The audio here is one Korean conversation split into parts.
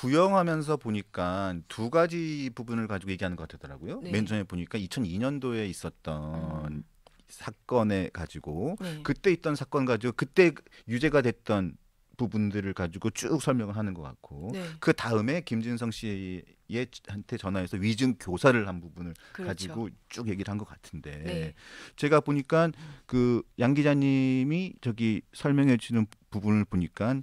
구형하면서 보니까 두 가지 부분을 가지고 얘기하는 것 같더라고요. 네. 맨 처음에 보니까 2002년도에 있었던 사건에 가지고 네. 그때 있던 사건 가지고 그때 유죄가 됐던 부분들을 가지고 쭉 설명을 하는 것 같고 네. 그 다음에 김진성 씨한테 전화해서 위증 교사를 한 부분을 그렇죠. 가지고 쭉 얘기를 한 것 같은데 네. 제가 보니까 그 양 기자님이 저기 설명해 주는 부분을 보니까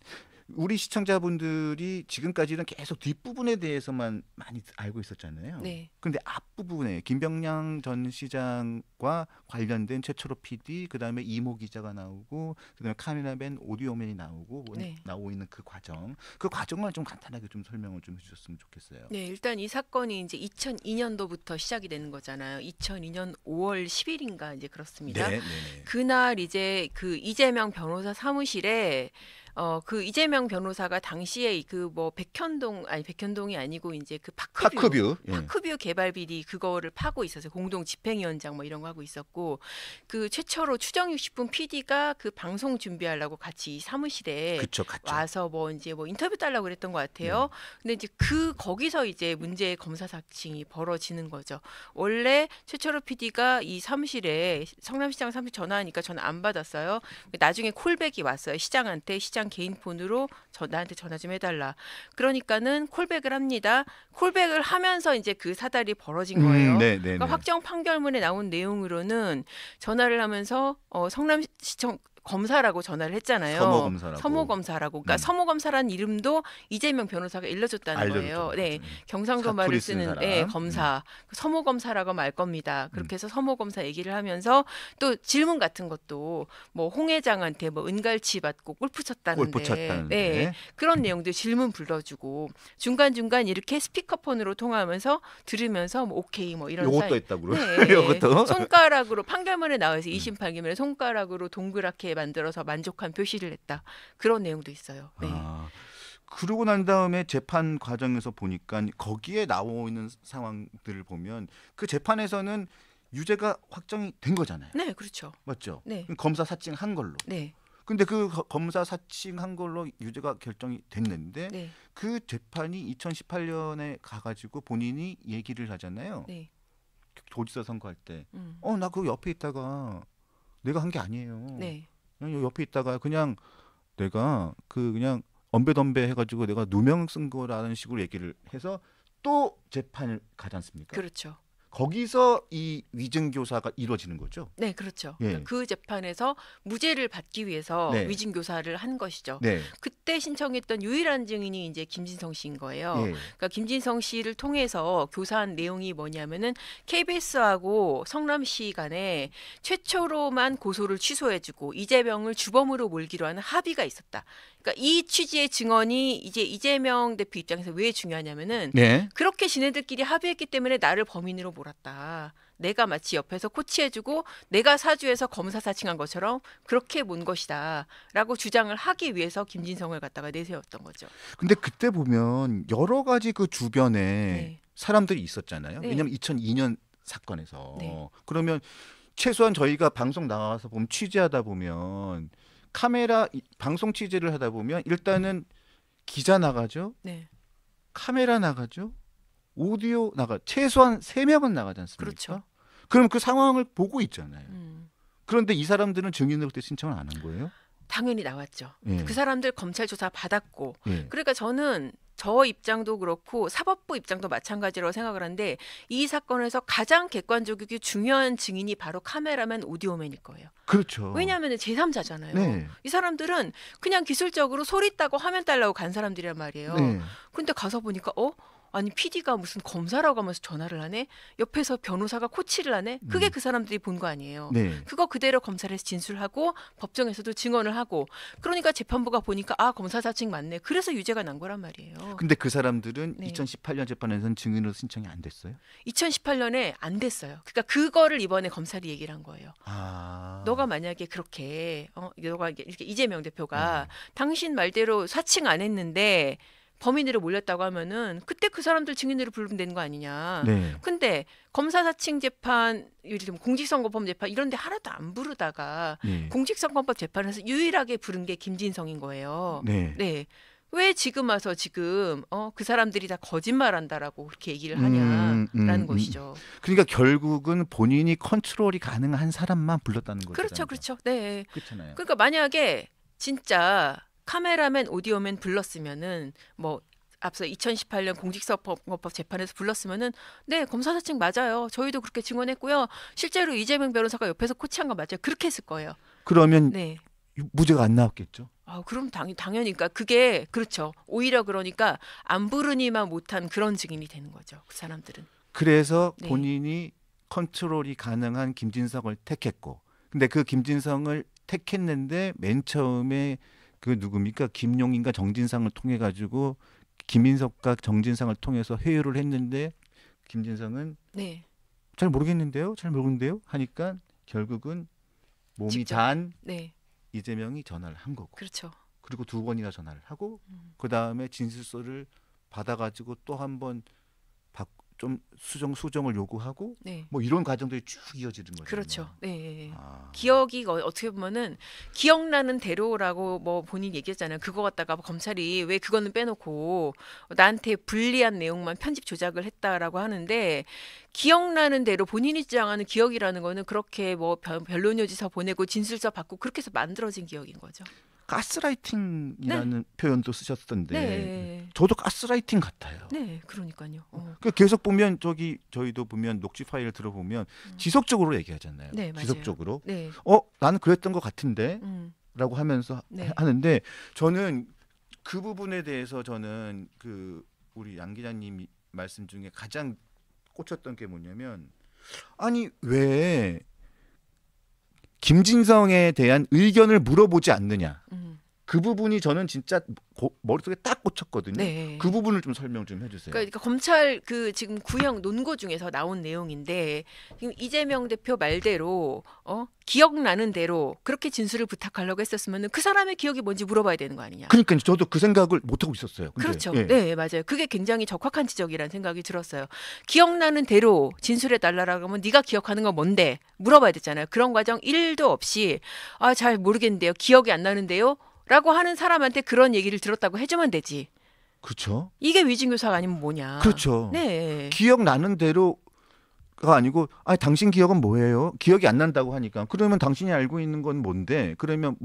우리 시청자분들이 지금까지는 계속 뒷부분에 대해서만 많이 알고 있었잖아요. 네. 근데 앞부분에 김병량 전 시장과 관련된 최철호 PD, 그다음에 이모 기자가 나오고 그다음에 카메라맨, 오디오맨이 나오고 네. 나오고 있는 그 과정을 좀 간단하게 좀 설명을 좀 해주셨으면 좋겠어요. 네, 일단 이 사건이 이제 2002년도부터 시작이 되는 거잖아요. 2002년 5월 10일인가 이제 그렇습니다. 네, 네, 네. 그날 이제 그 이재명 변호사 사무실에 그 이재명 변호사가 당시에 그 뭐 백현동이 아니고 이제 그 파크뷰. 예. 파크뷰 개발 비리 그거를 파고 있었어요. 공동 집행위원장 뭐 이런 거 하고 있었고 그 최초로 추정 60분 PD가 그 방송 준비하려고 같이 이 사무실에 그쵸, 갔죠. 와서 뭐 이제 뭐 인터뷰 달라고 그랬던 것 같아요. 근데 이제 거기서 이제 문제의 검사 사칭이 벌어지는 거죠. 원래 최철호 PD가 이 사무실에 성남시장 사무실 전화하니까 전화 안 받았어요. 나중에 콜백이 왔어요. 시장한테 시장 개인 폰으로 나한테 전화 좀 해달라. 그러니까는 콜백을 합니다. 콜백을 하면서 이제 그 사달이 벌어진 거예요. 네, 네, 그러니까 네. 확정 판결문에 나온 내용으로는 전화를 하면서 성남시청 검사라고 전화를 했잖아요. 서모 검사라고. 그러니까 서모 검사라는 이름도 이재명 변호사가 일러줬다는 거예요. 네, 경상도 말을 쓰는 검사, 서모 검사라고 말 겁니다. 그렇게 해서 서모 검사 얘기를 하면서 또 질문 같은 것도 뭐 홍 회장한테 뭐 은갈치 받고 골프 쳤다는데, 네, 그런 내용도 질문 불러주고 중간 중간 이렇게 스피커폰으로 통화하면서 들으면서 뭐 오케이 뭐 이런 요것도 했다고 네, 요것도 손가락으로 판결문에 나와서 2심 판결문에 손가락으로 동그랗게 만들어서 만족한 표시를 했다. 그런 내용도 있어요. 네. 그러고 난 다음에 재판 과정에서 보니까 거기에 나와 있는 상황들을 보면 그 재판에서는 유죄가 확정이 된 거잖아요. 네, 그렇죠. 맞죠? 네. 검사 사칭한 걸로. 네. 근데 그 검사 사칭한 걸로 유죄가 결정이 됐는데 네. 그 재판이 2018년에 가가지고 본인이 얘기를 하잖아요. 네. 도지사 선거할 때, 나 그 옆에 있다가 내가 한 게 아니에요. 네. 그냥 옆에 있다가 그냥 내가 그냥 언배던배 해가지고 내가 누명 쓴 거라는 식으로 얘기를 해서 또 재판을 가지 않습니까? 그렇죠. 거기서 이 위증 교사가 이루어지는 거죠. 네, 그렇죠. 예. 그러니까 그 재판에서 무죄를 받기 위해서 네. 위증 교사를 한 것이죠. 네. 그때 신청했던 유일한 증인이 이제 김진성 씨인 거예요. 예. 그러니까 김진성 씨를 통해서 교사한 내용이 뭐냐면은 KBS하고 성남시 간에 최초로만 고소를 취소해주고 이재명을 주범으로 몰기로 하는 합의가 있었다. 그러니까 이 취지의 증언이 이제 이재명 대표 입장에서 왜 중요하냐면은 네. 그렇게 지네들끼리 합의했기 때문에 나를 범인으로 몰았다. 내가 마치 옆에서 코치해주고 내가 사주해서 검사 사칭한 것처럼 그렇게 몬 것이다 라고 주장을 하기 위해서 김진성을 갖다가 내세웠던 거죠. 근데 그때 보면 여러 가지 그 주변에 네. 사람들이 있었잖아요. 네. 왜냐하면 2002년 사건에서. 네. 그러면 최소한 저희가 방송 나와서 보면 취재하다 보면 방송 취재를 하다 보면 일단은 기자 나가죠. 네. 카메라 나가죠. 오디오 최소한 3명은 나가지 않습니까? 그렇죠. 그럼 그 상황을 보고 있잖아요. 그런데 이 사람들은 증인으로 그때 신청을 안 한 거예요? 당연히 나왔죠. 예. 그 사람들 검찰 조사 받았고. 예. 그러니까 저는 저 입장도 그렇고 사법부 입장도 마찬가지라고 생각을 하는데 이 사건에서 가장 객관적이고 중요한 증인이 바로 카메라맨 오디오맨일 거예요. 그렇죠. 왜냐하면 제3자잖아요. 네. 이 사람들은 그냥 기술적으로 소리 따고 화면 달라고 간 사람들이란 말이에요. 네. 근데 가서 보니까 아니 PD가 무슨 검사라고 하면서 전화를 하네? 옆에서 변호사가 코치를 하네? 그게 그 사람들이 본 거 아니에요. 네. 그거 그대로 검찰에서 진술하고 법정에서도 증언을 하고 그러니까 재판부가 보니까 검사 사칭 맞네. 그래서 유죄가 난 거란 말이에요. 근데 그 사람들은 네. 2018년 재판에서는 증인으로 신청이 안 됐어요? 2018년에 안 됐어요. 그러니까 그거를 이번에 검찰이 얘기를 한 거예요. 너가 만약에 그렇게 너가 이렇게 이재명 대표가 당신 말대로 사칭 안 했는데 범인으로 몰렸다고 하면은 그때 그 사람들 증인으로 부르면 되는 거 아니냐. 네. 근데 검사 사칭 재판, 예를 들면 공직선거법 재판 이런 데 하나도 안 부르다가 네. 공직선거법 재판에서 유일하게 부른 게 김진성인 거예요. 네. 네. 왜 지금 와서 지금 그 사람들이 다 거짓말한다라고 그렇게 얘기를 하냐라는 것이죠. 그러니까 결국은 본인이 컨트롤이 가능한 사람만 불렀다는 거죠. 그렇죠, 그렇죠. 네. 그렇잖아요. 그러니까 만약에 진짜 카메라맨, 오디오맨 불렀으면은 뭐 앞서 2018년 공직선거법 재판에서 불렀으면은 네, 검사 사측 맞아요. 저희도 그렇게 증언했고요. 실제로 이재명 변호사가 옆에서 코치한 거 맞아요. 그렇게 했을 거예요. 그러면 네. 무죄가 안 나왔겠죠. 그럼 당연히 그러니까 그게 그렇죠. 오히려 그러니까 안 부르니만 못한 그런 증인이 되는 거죠. 그 사람들은. 그래서 네. 본인이 컨트롤이 가능한 김진성을 택했고, 근데 그 김진성을 택했는데 맨 처음에 그 누굽니까? 김용인과 정진상을 통해 가지고 김인석과 정진상을 통해서 회유를 했는데 김진성은 네. 잘 모르겠는데요, 잘 모르는데요 하니까 결국은 몸이 직접. 단 네. 이재명이 전화를 한 거고, 그렇죠. 그리고 2번이나 전화를 하고 그 다음에 진술서를 받아가지고 또 한 번 좀 수정을 요구하고 네. 뭐 이런 과정들이 쭉 이어지는 거죠. 그렇죠. 네. 아. 기억이 어떻게 보면은 기억나는 대로라고 뭐 본인 얘기했잖아요. 그거 갖다가 검찰이 왜 그거는 빼놓고 나한테 불리한 내용만 편집 조작을 했다라고 하는데 기억나는 대로 본인이 주장하는 기억이라는 거는 그렇게 뭐 변론여지서 보내고 진술서 받고 그렇게 해서 만들어진 기억인 거죠. 가스라이팅이라는 표현도 쓰셨던데 네. 저도 가스라이팅 같아요. 네, 그러니까요. 그 계속 보면 저희도 보면 녹취 파일을 들어보면 지속적으로 얘기하잖아요. 네, 맞아요. 지속적으로. 네. 나는 그랬던 것 같은데 라고 하면서 네. 하는데 저는 그 부분에 대해서 저는 그 우리 양 기자님 말씀 중에 가장 꽂혔던 게 뭐냐면 아니 왜 김진성에 대한 의견을 물어보지 않느냐. 그 부분이 저는 진짜 머릿속에 딱 꽂혔거든요. 네. 그 부분을 좀 설명 좀 해주세요. 그러니까 검찰 그 지금 구형 논고 중에서 나온 내용인데 지금 이재명 대표 말대로 기억나는 대로 그렇게 진술을 부탁하려고 했었으면 그 사람의 기억이 뭔지 물어봐야 되는 거 아니냐. 그러니까 저도 그 생각을 못 하고 있었어요. 근데, 그렇죠. 예. 네, 맞아요. 그게 굉장히 적확한 지적이라는 생각이 들었어요. 기억나는 대로 진술해 달라라고 하면 네가 기억하는 건 뭔데 물어봐야 되잖아요. 그런 과정 1도 없이 잘 모르겠는데요. 기억이 안 나는데요. 라고 하는 사람한테 그런 얘기를 들었다고 해주면 되지. 그렇죠. 이게 위증교사가 아니면 뭐냐. 그렇죠. 네. 기억나는 대로가 아니고 당신 기억은 뭐예요? 기억이 안 난다고 하니까 그러면 당신이 알고 있는 건 뭔데? 그러면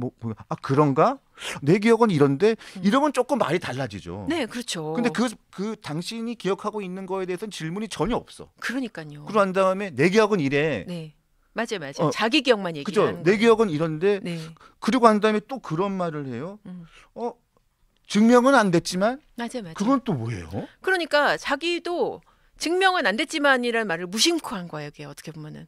그런가? 내 기억은 이런데 이러면 조금 말이 달라지죠. 네, 그렇죠. 근데 그 당신이 기억하고 있는 거에 대해서는 질문이 전혀 없어. 그러니까요. 그러한 다음에 내 기억은 이래. 네. 맞아요. 자기 기억만 얘기하는 그죠? 거예요. 내 기억은 이런데 네. 그리고 한 다음에 또 그런 말을 해요. 증명은 안 됐지만 맞아요. 그건 또 뭐예요? 그러니까 자기도 증명은 안 됐지만이라는 말을 무심코 한 거예요. 이게 어떻게 보면은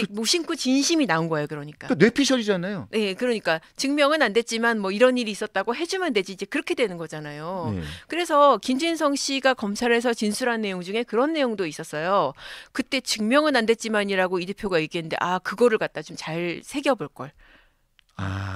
무심코 진심이 나온 거예요. 그러니까. 뇌피셜이잖아요. 네, 그러니까 증명은 안 됐지만 뭐 이런 일이 있었다고 해주면 되지 이제 그렇게 되는 거잖아요. 네. 그래서 김진성 씨가 검찰에서 진술한 내용 중에 그런 내용도 있었어요. 그때 증명은 안 됐지만이라고 이 대표가 얘기했는데 그거를 갖다 좀 잘 새겨볼 걸.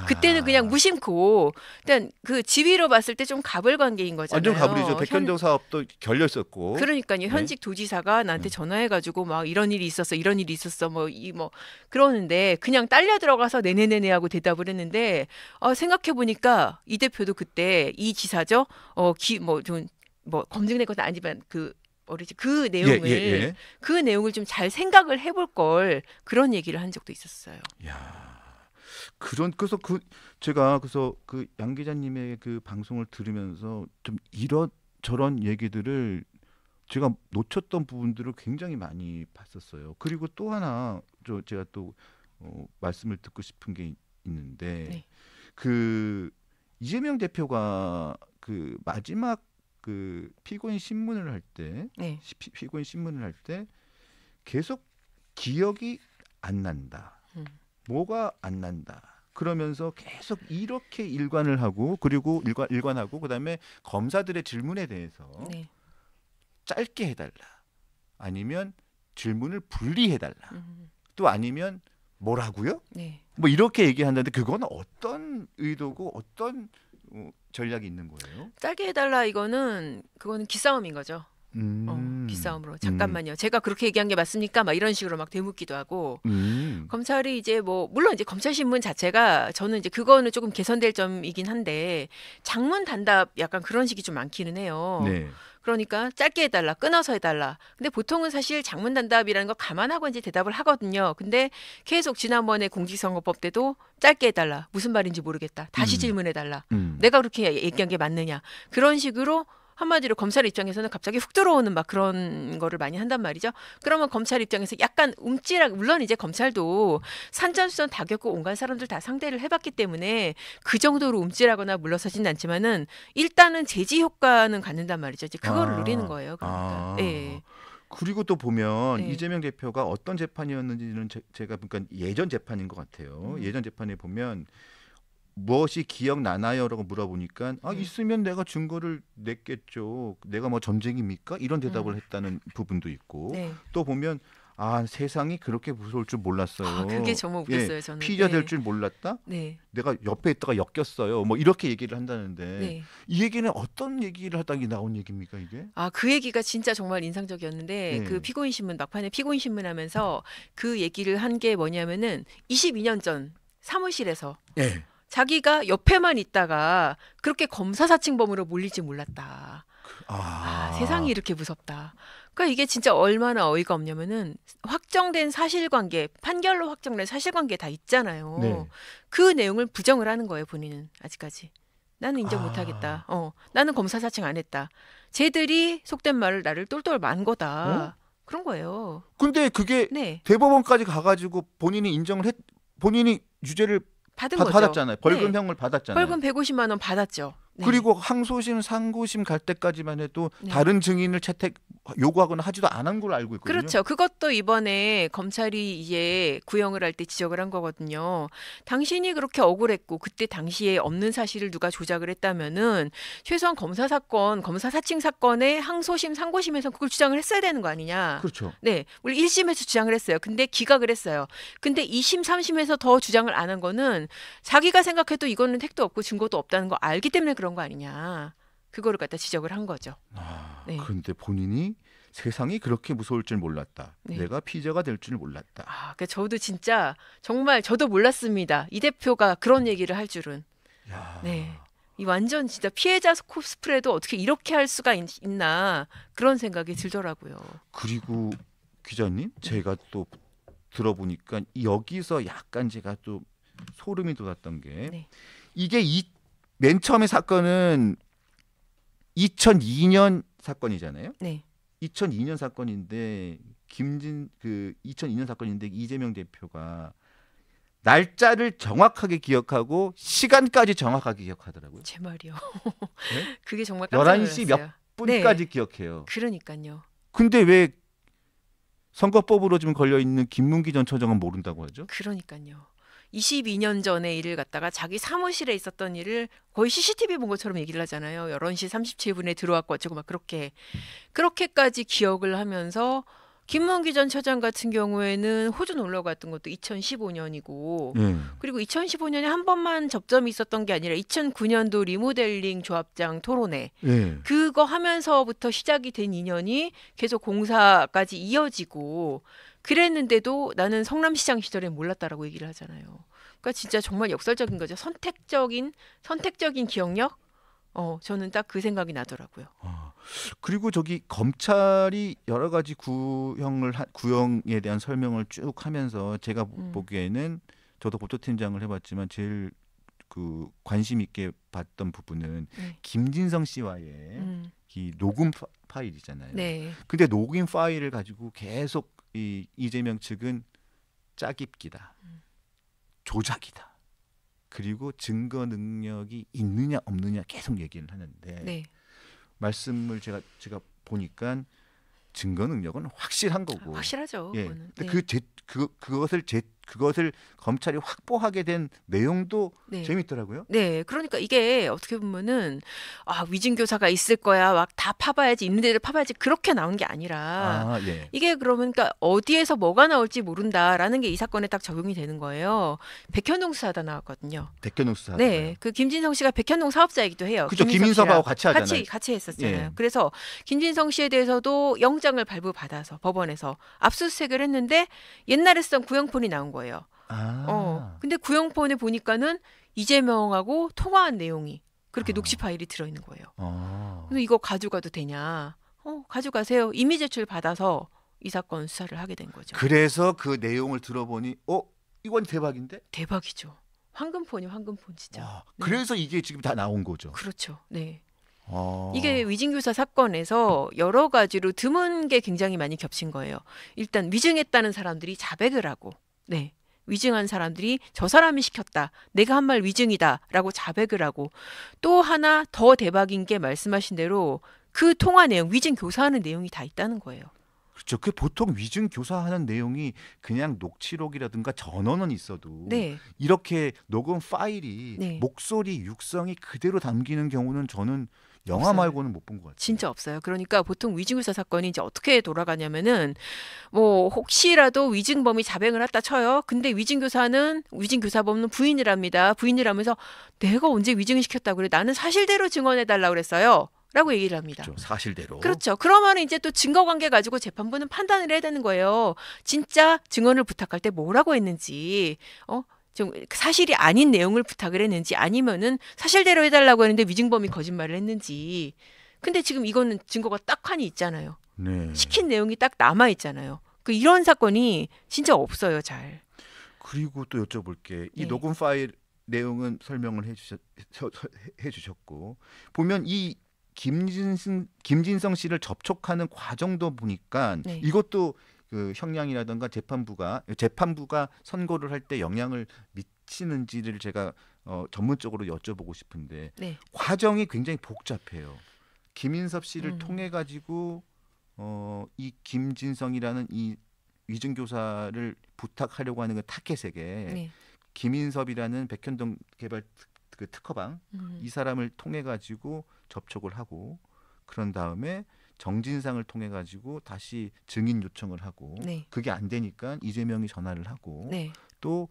그때는 그냥 무심코 일단 그 지위로 봤을 때 좀 갑을 관계인 거잖아요. 완전 가불이죠. 백현동 사업도 결려 있었고. 그러니까요. 현직 도지사가 나한테 전화해가지고 막 이런 일이 있었어 뭐 그러는데 그냥 딸려 들어가서 네네네네 하고 대답을 했는데 생각해 보니까 이 대표도 그때 이 지사죠. 검증된 것은 아니지만 그 내용을 그 내용을 좀 잘 생각을 해볼 걸 그런 얘기를 한 적도 있었어요. 야. 그래서 그 양 기자님의 그 방송을 들으면서 좀 이런저런 얘기들을 제가 놓쳤던 부분들을 굉장히 많이 봤었어요. 그리고 또 하나 제가 또 말씀을 듣고 싶은 게 있는데 네. 그 이재명 대표가 그 마지막 그 피고인 신문을 할 때 계속 기억이 안 난다. 뭐가 안 난다. 그러면서 계속 이렇게 일관을 하고 그리고 일관하고 그다음에 검사들의 질문에 대해서 짧게 해달라. 아니면 질문을 분리해달라. 또 아니면 뭐라고요? 네. 뭐 이렇게 얘기한다는데 그건 어떤 의도고 어떤 전략이 있는 거예요? 짧게 해달라 그거는 기싸움인 거죠. 기싸움으로 잠깐만요. 제가 그렇게 얘기한 게 맞습니까? 막 이런 식으로 막 되묻기도 하고 검찰이 이제 뭐 물론 이제 검찰신문 자체가 저는 이제 그거는 조금 개선될 점이긴 한데 장문 단답 약간 그런 식이 좀 많기는 해요. 네. 그러니까 짧게 해달라, 끊어서 해달라. 근데 보통은 사실 장문 단답이라는 거 감안하고 이제 대답을 하거든요. 근데 계속 지난번에 공직선거법 때도 짧게 해달라, 무슨 말인지 모르겠다, 다시 질문해달라, 내가 그렇게 얘기한 게 맞느냐, 그런 식으로 한마디로 검찰 입장에서는 갑자기 훅 들어오는 막 그런 거를 많이 한단 말이죠. 그러면 검찰 입장에서 약간 움찔하게, 물론 이제 검찰도 산전수전 다 겪고 온갖 사람들 다 상대를 해봤기 때문에 그 정도로 움찔하거나 물러서진 않지만은 일단은 제지 효과는 갖는단 말이죠. 이제 그거를 노리는 거예요. 그러니까. 네. 그리고 또 보면 네. 이재명 대표가 어떤 재판이었는지는 제가 그러니까 예전 재판인 것 같아요. 예전 재판에 보면 무엇이 기억나나요라고 물어보니까 있으면 내가 증거를 냈겠죠. 내가 뭐 전쟁입니까? 이런 대답을 했다는 부분도 있고 네. 또 보면 세상이 그렇게 무서울 줄 몰랐어요. 그게 정말 웃겼어요. 저는. 피의자 네. 될 줄 몰랐다. 네. 내가 옆에 있다가 엮였어요. 뭐 이렇게 얘기를 한다는데 네. 이 얘기는 어떤 얘기를 하다가 나온 얘기입니까 이게? 그 얘기가 진짜 정말 인상적이었는데 네. 그 피고인 신문 막판에 피고인 신문 하면서 그 얘기를 한 게 뭐냐면은 22년 전 사무실에서 네. 자기가 옆에만 있다가 그렇게 검사 사칭범으로 몰릴지 몰랐다. 세상이 이렇게 무섭다. 그러니까 이게 진짜 얼마나 어이가 없냐면은 확정된 사실관계, 판결로 확정된 사실관계 다 있잖아요. 네. 그 내용을 부정을 하는 거예요, 본인은 아직까지. 나는 인정 못하겠다. 나는 검사 사칭 안 했다. 쟤들이 속된 말을 나를 똘똘 만 거다. 그런 거예요. 근데 그게 네. 대법원까지 가가지고 본인이 본인이 유죄를 받았잖아요. 벌금형을 받았잖아요. 벌금 150만 원 받았죠. 네. 그리고 항소심, 상고심 갈 때까지만 해도 네. 다른 증인을 요구하거나 하지도 않은 걸로 알고 있거든요. 그렇죠. 그것도 이번에 검찰이 이제 구형을 할 때 지적을 한 거거든요. 당신이 그렇게 억울했고 그때 당시에 없는 사실을 누가 조작을 했다면은 최소한 검사 사건, 검사 사칭 사건의 항소심, 상고심에서 그걸 주장을 했어야 되는 거 아니냐. 그렇죠. 네. 우리 1심에서 주장을 했어요. 근데 기각을 했어요. 근데 2심, 3심에서 더 주장을 안 한 거는 자기가 생각해도 이거는 택도 없고 증거도 없다는 거 알기 때문에 그런 거 아니냐. 그거를 갖다 지적을 한 거죠. 네. 그런데 본인이 세상이 그렇게 무서울 줄 몰랐다. 네. 내가 피의자가 될 줄 몰랐다. 그러니까 저도 진짜 정말 저도 몰랐습니다. 이 대표가 그런 얘기를 할 줄은. 야. 네. 이 완전 진짜 피해자 코스프레도 어떻게 이렇게 할 수가 있나 그런 생각이 들더라고요. 그리고 기자님, 제가 또 들어보니까 여기서 약간 제가 또 소름이 돋았던 게 네. 이게 맨 처음에 사건은 2002년 사건이잖아요. 네. 2002년 사건인데 2002년 사건인데 이재명 대표가 날짜를 정확하게 기억하고 시간까지 정확하게 기억하더라고요. 제 말이요. 네? 그게 정말 깜짝 11시 놀랐어요. 몇 분까지 기억해요. 그러니까요. 근데 왜 선거법으로 지금 걸려 있는 김문기 전 처장은 모른다고 하죠? 그러니까요. 22년 전의 일을 갖다가 자기 사무실에 있었던 일을 거의 CCTV 본 것처럼 얘기를 하잖아요. 11시 37분에 들어왔고 어쩌고 막 그렇게까지 기억을 하면서 김문기 전 처장 같은 경우에는 호주 놀러 갔던 것도 2015년이고 그리고 2015년에 한 번만 접점이 있었던 게 아니라 2009년도 리모델링 조합장 토론회 그거 하면서부터 시작이 된 인연이 계속 공사까지 이어지고 그랬는데도 나는 성남시장 시절에 몰랐다라고 얘기를 하잖아요. 그러니까 진짜 정말 역설적인 거죠. 선택적인 기억력? 저는 딱 그 생각이 나더라고요. 그리고 저기 검찰이 여러 가지 구형에 대한 설명을 쭉 하면서 제가 보기에는 저도 법조팀장을 해봤지만 제일 그 관심 있게 봤던 부분은 김진성 씨와의 이 녹음 파일이잖아요. 네. 근데 녹음 파일을 가지고 계속 이재명 측은 짜깁기다, 조작이다, 그리고 증거 능력이 있느냐 없느냐 계속 얘기를 하는데 말씀을 제가 보니까 증거 능력은 확실한 거고 확실하죠. 예. 그거는. 근데 그것을 그것을 검찰이 확보하게 된 내용도 네. 재밌더라고요. 네, 그러니까 이게 어떻게 보면은 위증 교사가 있을 거야, 막 다 파봐야지, 있는 데를 파봐야지 그렇게 나온 게 아니라 예. 이게 그러면 그러니까 어디에서 뭐가 나올지 모른다라는 게 이 사건에 딱 적용이 되는 거예요. 백현동 수사다 나왔거든요. 백현동 수사. 네, 그 김진성 씨가 백현동 사업자이기도 해요. 그죠. 김민석 김인섭하고 씨랑 같이 하잖아요. 같이 했었잖아요. 예. 그래서 김진성 씨에 대해서도 영장을 발부받아서 법원에서 압수수색을 했는데 옛날에 쓰던 구형폰이 나온 거예요. 근데 구형폰에 보니까는 이재명하고 통화한 내용이 그렇게 녹취 파일이 들어있는 거예요. 그래서 이거 가져가도 되냐? 가져가세요. 임의 제출 받아서 이 사건 수사를 하게 된 거죠. 그래서 그 내용을 들어보니 이건 대박인데? 대박이죠. 황금폰이 황금폰 진짜. 그래서 이게 지금 다 나온 거죠. 그렇죠. 네. 이게 위증교사 사건에서 여러 가지로 드문 게 굉장히 많이 겹친 거예요. 일단 위증했다는 사람들이 자백을 하고, 네. 위증한 사람들이 저 사람이 시켰다. 내가 한 말 위증이다라고 자백을 하고, 또 하나 더 대박인 게 말씀하신 대로 그 통화 내용, 위증 교사하는 내용이 다 있다는 거예요. 그렇죠. 그 보통 위증 교사하는 내용이 그냥 녹취록이라든가 전원은 있어도 네. 이렇게 녹음 파일이 네. 목소리 육성이 그대로 담기는 경우는 저는 영화 없어요. 말고는 못 본 것 같아요. 진짜 없어요. 그러니까 보통 위증교사 사건이 이제 어떻게 돌아가냐면은 뭐 혹시라도 위증범이 자백을 했다 쳐요. 근데 위증교사범은 부인이랍니다. 부인이라면서 내가 언제 위증을 시켰다고 그래? 나는 사실대로 증언해달라고 그랬어요. 라고 얘기를 합니다. 그렇죠. 사실대로. 그렇죠. 그러면 이제 또 증거관계 가지고 재판부는 판단을 해야 되는 거예요. 진짜 증언을 부탁할 때 뭐라고 했는지, 좀 사실이 아닌 내용을 부탁을 했는지, 아니면은 사실대로 해달라고 했는데 위증범이 거짓말을 했는지. 근데 지금 이거는 증거가 딱 하니 있잖아요. 네. 시킨 내용이 딱 남아 있잖아요. 이런 사건이 진짜 없어요, 잘. 그리고 또 여쭤볼게. 이 네. 녹음 파일 내용은 설명을 해주셨고 보면 이 김진성 씨를 접촉하는 과정도 보니까 네. 이것도 그 형량이라든가 재판부가 선고를 할 때 영향을 미치는지를 제가 전문적으로 여쭤보고 싶은데 네. 과정이 굉장히 복잡해요. 김인섭 씨를 통해 가지고 이 김진성이라는 이 위증교사를 부탁하려고 하는 그 타켓에게 네. 김인섭이라는 백현동 개발 그 특허방 이 사람을 통해 가지고 접촉을 하고 그런 다음에 정진상을 통해 가지고 다시 증인 요청을 하고 네. 그게 안 되니까 이재명이 전화를 하고 네. 또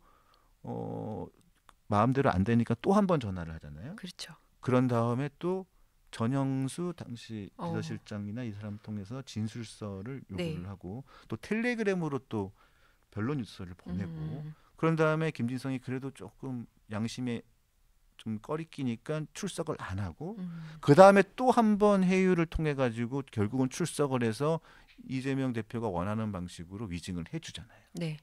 마음대로 안 되니까 또 한 번 전화를 하잖아요. 그렇죠. 그런 다음에 또 전영수 당시 비서실장이나 이 사람 통해서 진술서를 요구를 네. 하고 또 텔레그램으로 또 변론 유서를 보내고 그런 다음에 김진성이 그래도 조금 양심에 좀 꺼리끼니까 출석을 안 하고 그 다음에 또 한 번 회유를 통해 가지고 결국은 출석을 해서 이재명 대표가 원하는 방식으로 위증을 해주잖아요. 네.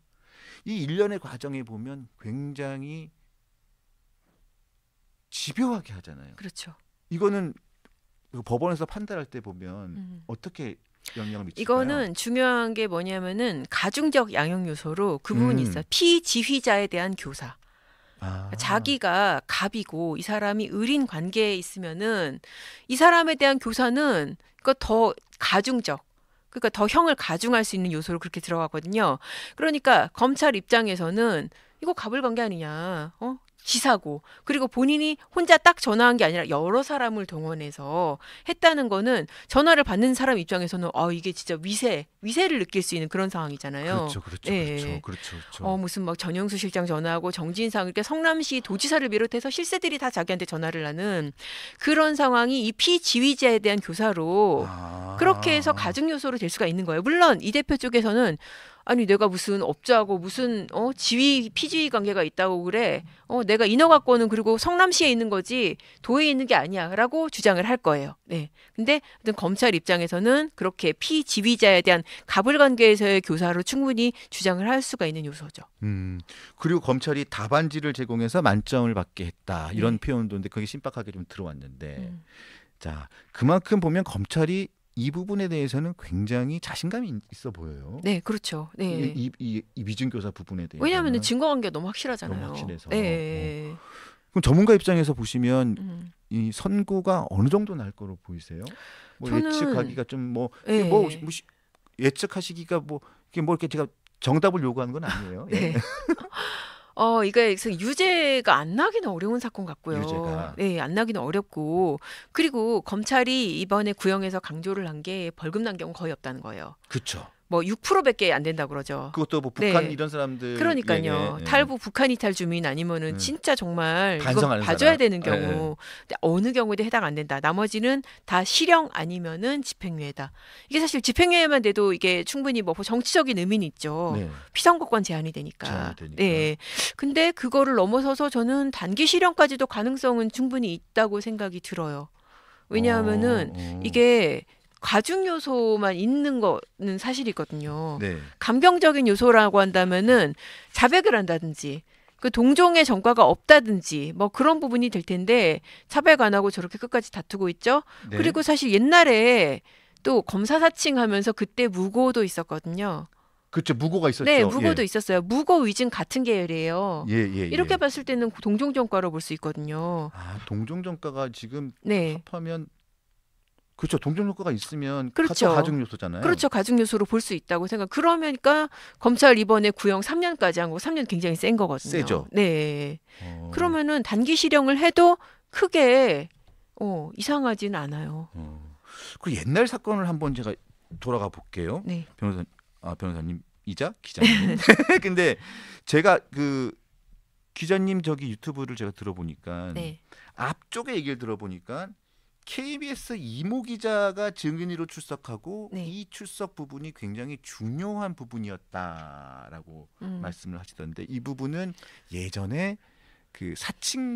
이 일련의 과정에 보면 굉장히 집요하게 하잖아요. 그렇죠. 이거는 법원에서 판단할 때 보면 어떻게 영향을 미칠까요? 이거는 중요한 게 뭐냐면은 가중적 양형 요소로 그 부분이 있어요. 피지휘자에 대한 교사. 자기가 갑이고 이 사람이 을인 관계에 있으면은 이 사람에 대한 교사는 더 가중적, 그러니까 더 형을 가중할 수 있는 요소로 그렇게 들어가거든요. 그러니까 검찰 입장에서는 이거 갑을 관계 아니냐, 지사고, 그리고 본인이 혼자 딱 전화한 게 아니라 여러 사람을 동원해서 했다는 거는 전화를 받는 사람 입장에서는 이게 진짜 위세를 느낄 수 있는 그런 상황이잖아요. 그렇죠. 무슨 막 전영수 실장 전화하고 정진상 이렇게 성남시 도지사를 비롯해서 실세들이 다 자기한테 전화를 하는 그런 상황이 이 피지휘자에 대한 교사로 그렇게 해서 가중 요소로 될 수가 있는 거예요. 물론 이 대표 쪽에서는 아니 내가 무슨 업자하고 무슨 피지휘 관계가 있다고 그래. 내가 인허가권은 그리고 성남시에 있는 거지 도에 있는 게 아니야라고 주장을 할 거예요. 네. 근데 검찰 입장에서는 그렇게 피지휘자에 대한 갑을 관계에서의 교사로 충분히 주장을 할 수가 있는 요소죠. 그리고 검찰이 답안지를 제공해서 만점을 받게 했다. 이런 표현도 있는데 그게 신박하게 좀 들어왔는데 자, 그만큼 보면 검찰이 이 부분에 대해서는 굉장히 자신감이 있어 보여요. 네, 그렇죠. 네. 이 위증교사 부분에 대해서. 왜냐하면 증거관계가 너무 확실하잖아요. 너무 확실해서. 네. 그럼 전문가 입장에서 보시면 이 선고가 어느 정도 날 거로 보이세요? 예측하기가 좀 네. 예측하시기가 이게 이렇게 제가 정답을 요구하는 건 아니에요. 네. 이게 유죄가 안 나기는 어려운 사건 같고요. 유죄가. 네, 안 나기는 어렵고 그리고 검찰이 이번에 구형에서 강조를 한 게 벌금 난 경우 거의 없다는 거예요. 그렇죠. 뭐 6%밖에 안 된다 그러죠. 그것도 뭐 북한 네. 이런 사람들 그러니까요. 탈북 북한 이탈 주민 아니면은 진짜 정말 이거 반성하는 봐줘야 사람. 되는 경우 근데 어느 경우에도 해당 안 된다. 나머지는 다 실형 아니면은 집행유예다. 이게 사실 집행유예만 돼도 이게 충분히 뭐 정치적인 의미는 있죠. 네. 피선거권 제한이 되니까. 제한이 되니까. 네. 근데 그거를 넘어서서 저는 단기 실형까지도 가능성은 충분히 있다고 생각이 들어요. 왜냐하면은 이게 가중 요소만 있는 거는 사실이거든요. 네. 감경적인 요소라고 한다면은 자백을 한다든지 그 동종의 전과가 없다든지 뭐 그런 부분이 될 텐데 자백 안 하고 저렇게 끝까지 다투고 있죠. 네. 그리고 사실 옛날에 또 검사 사칭하면서 그때 무고도 있었거든요. 그렇죠. 무고가 있었죠. 네, 무고도 있었어요. 무고 위증 같은 계열이에요. 예. 이렇게 봤을 때는 동종 전과로 볼 수 있거든요. 아, 동종 전과가 지금 네. 합하면 그렇죠. 동종 전과가 있으면 그렇죠. 가중 요소잖아요. 그렇죠. 가중 요소로 볼 수 있다고 생각. 그러니까 검찰 이번에 구형 3년까지 한 거 3년 굉장히 센 거거든요. 세죠. 네. 그러면은 단기 실형을 해도 크게 이상하진 않아요. 그 옛날 사건을 한번 제가 돌아가 볼게요. 네. 변호사님이자 기자님. 근데 제가 그 기자님 저기 유튜브를 제가 들어보니까 네. 앞쪽에 얘기를 들어보니까 KBS 이모 기자가 증인으로 출석하고 네. 이 출석 부분이 굉장히 중요한 부분이었다라고 말씀을 하시던데 이 부분은 예전에 그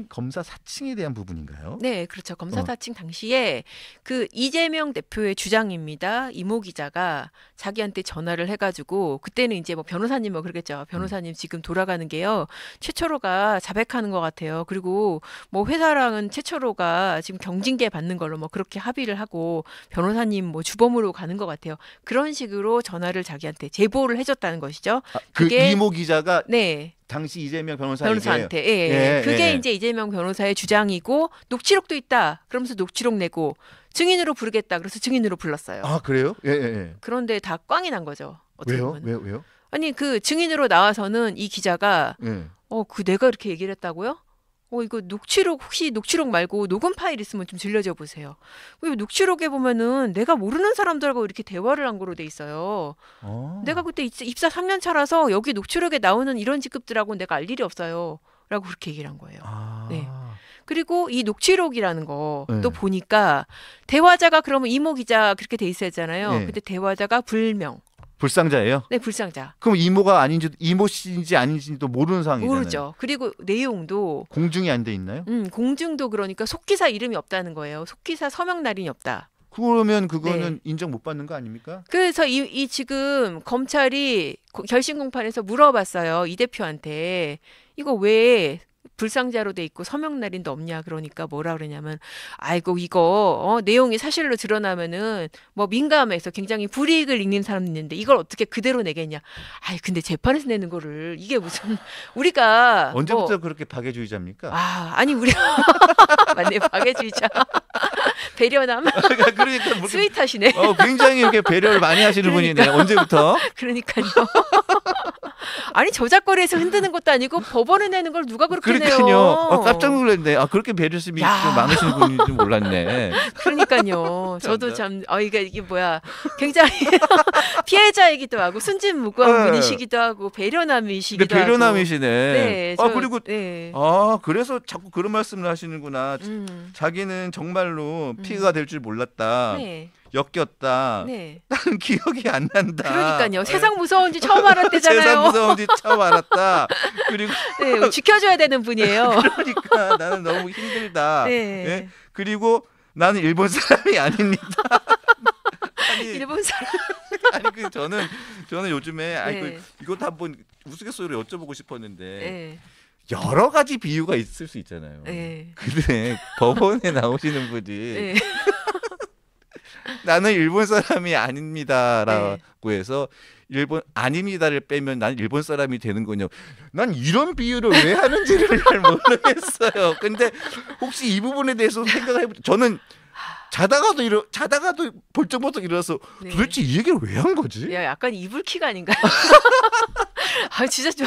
검사 사칭에 대한 부분인가요? 네, 그렇죠. 검사 사칭 당시에 그 이재명 대표의 주장입니다. 이모 기자가 자기한테 전화를 해가지고 그때는 이제 뭐 변호사님 뭐 그러겠죠. 변호사님 지금 돌아가는 게요. 최철호가 자백하는 것 같아요. 그리고 뭐 회사랑은 최철호가 지금 경징계 받는 걸로 뭐 그렇게 합의를 하고 변호사님 뭐 주범으로 가는 것 같아요. 그런 식으로 전화를 자기한테 제보를 해줬다는 것이죠. 그게 이모 기자가 네. 당시 이재명 변호사한테 그게 이제 이재명 변호사의 주장이고 녹취록도 있다. 그러면서 녹취록 내고 증인으로 부르겠다. 그래서 증인으로 불렀어요. 아 그래요? 예. 그런데 다 꽝이 난 거죠. 왜요? 왜요? 아니 그 증인으로 나와서는 이 기자가 그 내가 이렇게 얘기를 했다고요? 이거 혹시 녹취록 말고 녹음 파일 있으면 좀 들려줘 보세요. 녹취록에 보면은 내가 모르는 사람들하고 이렇게 대화를 한 거로 돼 있어요. 내가 그때 입사 3년 차라서 여기 녹취록에 나오는 이런 직급들하고 내가 알 일이 없어요. 라고 그렇게 얘기를 한 거예요. 네. 그리고 이 녹취록이라는 거 또 보니까 대화자가 그러면 이모 기자 그렇게 돼 있었잖아요. 근데 대화자가 불상자예요? 네, 불상자. 그럼 이모 씨인지 아닌지도 모르는 상황이잖아요. 모르죠. 그리고 내용도 공증이 안 돼 있나요? 공증도 그러니까 속기사 이름이 없다는 거예요. 속기사 서명 날인이 없다. 그러면 그거는 인정 못 받는 거 아닙니까? 그래서 이 지금 검찰이 결심 공판에서 물어봤어요. 이 대표한테 이거 왜 불상자로 돼 있고 서명 날인도 없냐 그러니까 뭐라 그러냐면 아이고 이거 내용이 사실로 드러나면은 뭐 민감해서 굉장히 불이익을 입는 사람이 있는데 이걸 어떻게 그대로 내겠냐. 아이 근데 재판에서 내는 거를 이게 무슨 우리가 언제부터 그렇게 박애주의자입니까? 아니 우리가 맞네 박애주의자. 배려남. 그러니까 스윗하시네. 굉장히 이렇게 배려를 많이 하시는 분이네. 언제부터? 그러니까요. 아니 저작거리에서 흔드는 것도 아니고 법원에 내는 걸 누가 그렇게 내요? 그러니까요. 깜짝 놀랐네. 그렇게 배려심이 좀 많으신 분인 줄 몰랐네. 그러니까요. 저도 참 이게 뭐야. 굉장히 피해자이기도 하고 순진무구한 분이시기도 하고 배려남이시기도 하고. 배려남이시네. 네. 그리고 그래서 자꾸 그런 말씀을 하시는구나. 자기는 정말로 피해가 될 줄 몰랐다. 네. 엮였다. 네. 나는 기억이 안 난다. 그러니까요. 세상 무서운지 처음 알았대잖아요. 세상 무서운지 처음 알았다. 그리고 네, 지켜줘야 되는 분이에요. 그러니까 나는 너무 힘들다. 네. 네? 그리고 나는 일본 사람이 아닙니다. 일본 사람. 저는 요즘에 네. 이것도 한번 우스갯소리로 여쭤보고 싶었는데 네. 여러 가지 비유가 있을 수 있잖아요. 네. 근데 법원에 나오시는 분이 네. 나는 일본 사람이 아닙니다라고 해서 일본 아닙니다를 빼면 난 일본 사람이 되는 거냐. 난 이런 비유를 왜 하는지를 잘 모르겠어요. 근데 혹시 이 부분에 대해서 생각을 해보죠. 저는 자다가도 벌쩍벌쩍 일어나서 도대체 이 얘기를 왜 한 거지? 약간 이불킥 아닌가요? 아 진짜 좀,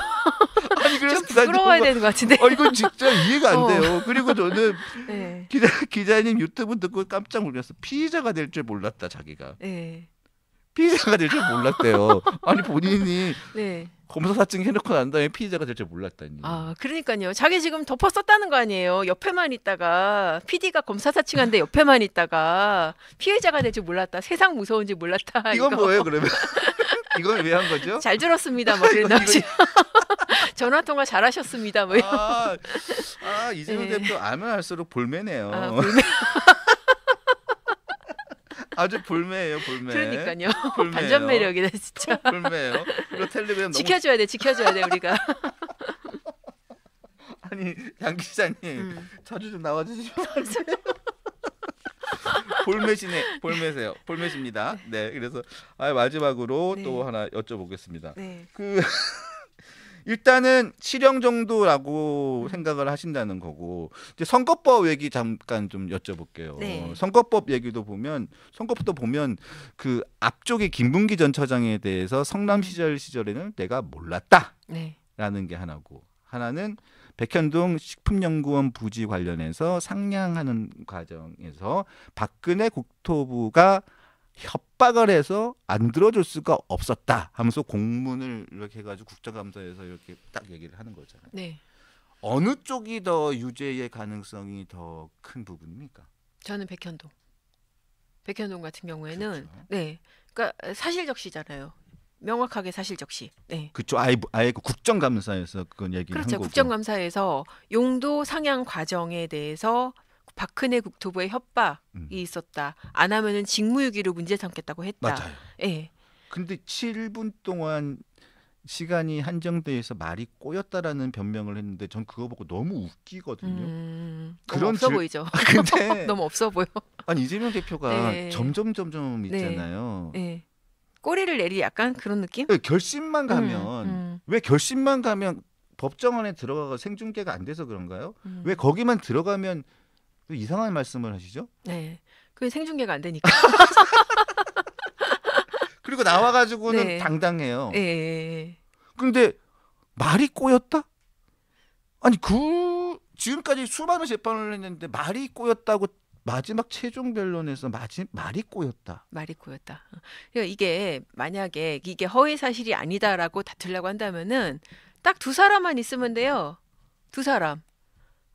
아니 그래서 좀 부끄러워야 되는 것 같은데. 이건 진짜 이해가 안 돼요. 그리고 저는 네. 기자님 유튜브 듣고 깜짝 놀랐어. 피의자가 될 줄 몰랐다 자기가. 네. 피의자가 될 줄 몰랐대요. 아니 본인이 네. 검사 사증 해놓고 난 다음에 피의자가 될 줄 몰랐다니. 아, 그러니까요. 자기 지금 덮어 썼다는 거 아니에요. 옆에만 있다가 PD가 검사 사칭한데 옆에만 있다가 피해자가 될 줄 몰랐다. 세상 무서운지 몰랐다. 이건 이거. 뭐예요 그러면? 이건 왜 한 거죠? 잘 들었습니다. 뭐 그랬나 보지. 전화 통화 잘하셨습니다. 뭐 이런. 이재명 네. 대표 알면 알수록 볼매네요. 아, 볼매. 아주 볼매예요, 볼매. 그러니까요. 볼매예요. 반전 매력이네 진짜. 볼매예요. 그리고 텔레비전 너무 지켜줘야 돼 우리가. 아니 양 기자님 자주 좀 나와주시죠. 볼매세요. 볼매십니다. 네, 그래서 마지막으로 네. 또 하나 여쭤보겠습니다. 네. 일단은 실형 정도라고 생각을 하신다는 거고 이제 선거법 얘기 잠깐 좀 여쭤볼게요. 네. 선거법도 보면 그 앞쪽에 김문기 전 처장에 대해서 성남 시절에는 내가 몰랐다라는 네. 게 하나고 하나는 백현동 식품연구원 부지 관련해서 상냥하는 과정에서 박근혜 국토부가 협박을 해서 안 들어줄 수가 없었다 하면서 공문을 이렇게 해가지고 국정감사에서 이렇게 딱 얘기를 하는 거잖아요. 네. 어느 쪽이 더 유죄의 가능성이 더 큰 부분입니까? 저는 백현동 같은 경우에는 그렇죠. 네. 그러니까 사실적시잖아요. 명확하게 사실적시. 네. 그렇죠. 아예 그 국정감사에서 그건 얘기를 그렇죠. 한 거고. 국정감사에서 용도 상향 과정에 대해서 박근혜 국토부의 협박이 있었다. 안 하면은 직무유기로 문제 삼겠다고 했다. 맞아요. 예. 근데 7분 동안 시간이 한정돼 있어 말이 꼬였다라는 변명을 했는데 전 그거 보고 너무 웃기거든요. 너무 그런 없어 보이죠. 근데 너무 없어 보여. 아니 이재명 대표가 네. 점점 있잖아요. 예. 꼬리를 내리 약간 그런 느낌? 결심만 가면 왜 결심만 가면 법정원에 들어가서 생중계가 안 돼서 그런가요? 왜 거기만 들어가면 이상한 말씀을 하시죠? 네. 그 생중계가 안 되니까. 그리고 나와가지고는 네. 당당해요. 예. 그런데 말이 꼬였다? 아니 지금까지 수많은 재판을 했는데 말이 꼬였다고 마지막 최종 변론에서 말이 꼬였다. 말이 꼬였다. 그러니까 이게 만약에 이게 허위 사실이 아니다라고 다투려고 한다면은 딱 두 사람만 있으면 돼요. 두 사람.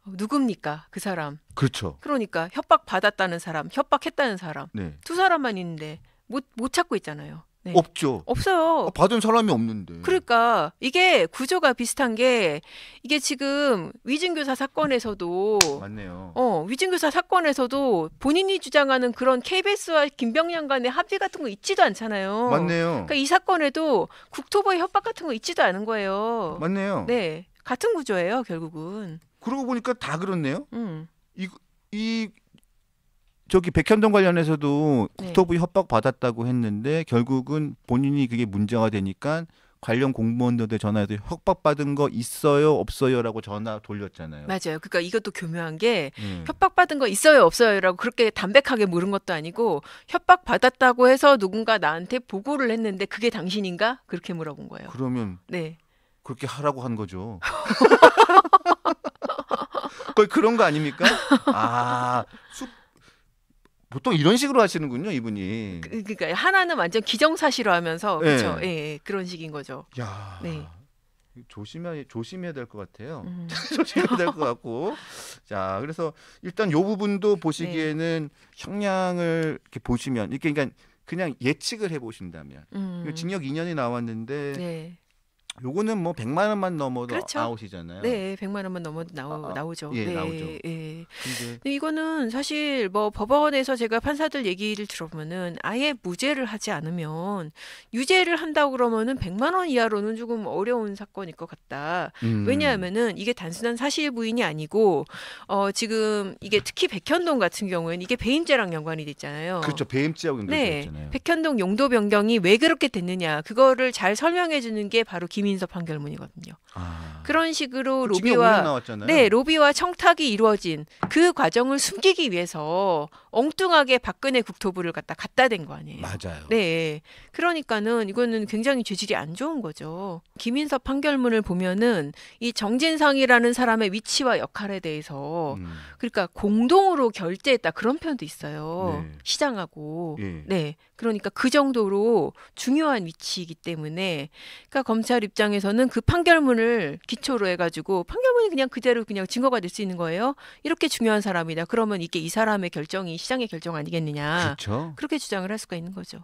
누굽니까? 그 사람. 그렇죠. 그러니까 협박 받았다는 사람, 협박했다는 사람. 네. 두 사람만 있는데 못 찾고 있잖아요. 네. 없죠. 없어요. 받은 사람이 없는데. 그러니까 이게 구조가 비슷한 게 이게 지금 위증교사 사건에서도 맞네요. 위증교사 사건에서도 본인이 주장하는 그런 KBS와 김병량 간의 합의 같은 거 있지도 않잖아요. 맞네요. 그러니까 이 사건에도 국토부의 협박 같은 거 있지도 않은 거예요. 맞네요. 네, 같은 구조예요, 결국은. 그러고 보니까 다 그렇네요. 음. 저기 백현동 관련해서도 네. 국토부 협박 받았다고 했는데 결국은 본인이 그게 문제가 되니까 관련 공무원들한테 전화해서 협박받은 거 있어요 없어요라고 전화 돌렸잖아요. 맞아요. 그러니까 이것도 교묘한 게 협박받은 거 있어요 없어요라고 그렇게 담백하게 물은 것도 아니고 협박받았다고 해서 누군가 나한테 보고를 했는데 그게 당신인가? 그렇게 물어본 거예요. 그러면 네. 그렇게 하라고 한 거죠. 거의 그런 거 아닙니까? 보통 이런 식으로 하시는군요, 이분이. 그러니까 하나는 완전 기정사실화하면서 네. 그렇죠. 예, 그런 식인 거죠. 야, 네. 조심해야 될 것 같아요. 조심해야 될 것 같고. 자, 그래서 일단 요 부분도 보시기에는 형량을 이렇게 보시면 이렇게 그냥 예측을 해보신다면 징역 2년이 나왔는데. 네. 요거는 뭐 100만 원만 넘어도 그렇죠. 아웃이잖아요. 네, 100만 원만 넘어도 나오죠. 예, 네, 나오죠. 예. 근데 근데 이거는 사실 뭐 법원에서 제가 판사들 얘기를 들어보면은 아예 무죄를 하지 않으면 유죄를 한다고 그러면은 100만 원 이하로는 조금 어려운 사건일 것 같다. 왜냐하면은 이게 단순한 사실 부인이 아니고 지금 이게 특히 백현동 같은 경우에는 이게 배임죄랑 연관이 돼 있잖아요. 그렇죠. 배임죄하고 연관돼 네, 있잖아요. 백현동 용도 변경이 왜 그렇게 됐느냐 그거를 잘 설명해 주는 게 바로 김인섭 판결문이거든요. 그런 식으로 징역 5년 나왔잖아요. 로비와 청탁이 이루어진 그 과정을 숨기기 위해서 엉뚱하게 박근혜 국토부를 갖다 댄 거 아니에요. 맞아요. 네. 그러니까는 이거는 굉장히 죄질이 안 좋은 거죠. 김인섭 판결문을 보면은 이 정진상이라는 사람의 위치와 역할에 대해서 그러니까 공동으로 결재했다 그런 표현도 있어요. 네. 시장하고. 예. 네. 그러니까 그 정도로 중요한 위치이기 때문에 그러니까 검찰 입장에서는 그 판결문을 기초로 해가지고 판결문이 그냥 그대로 그냥 증거가 될 수 있는 거예요. 이렇게 중요한 사람이다. 그러면 이게 이 사람의 결정이 시장의 결정 아니겠느냐. 그렇죠. 그렇게 주장을 할 수가 있는 거죠.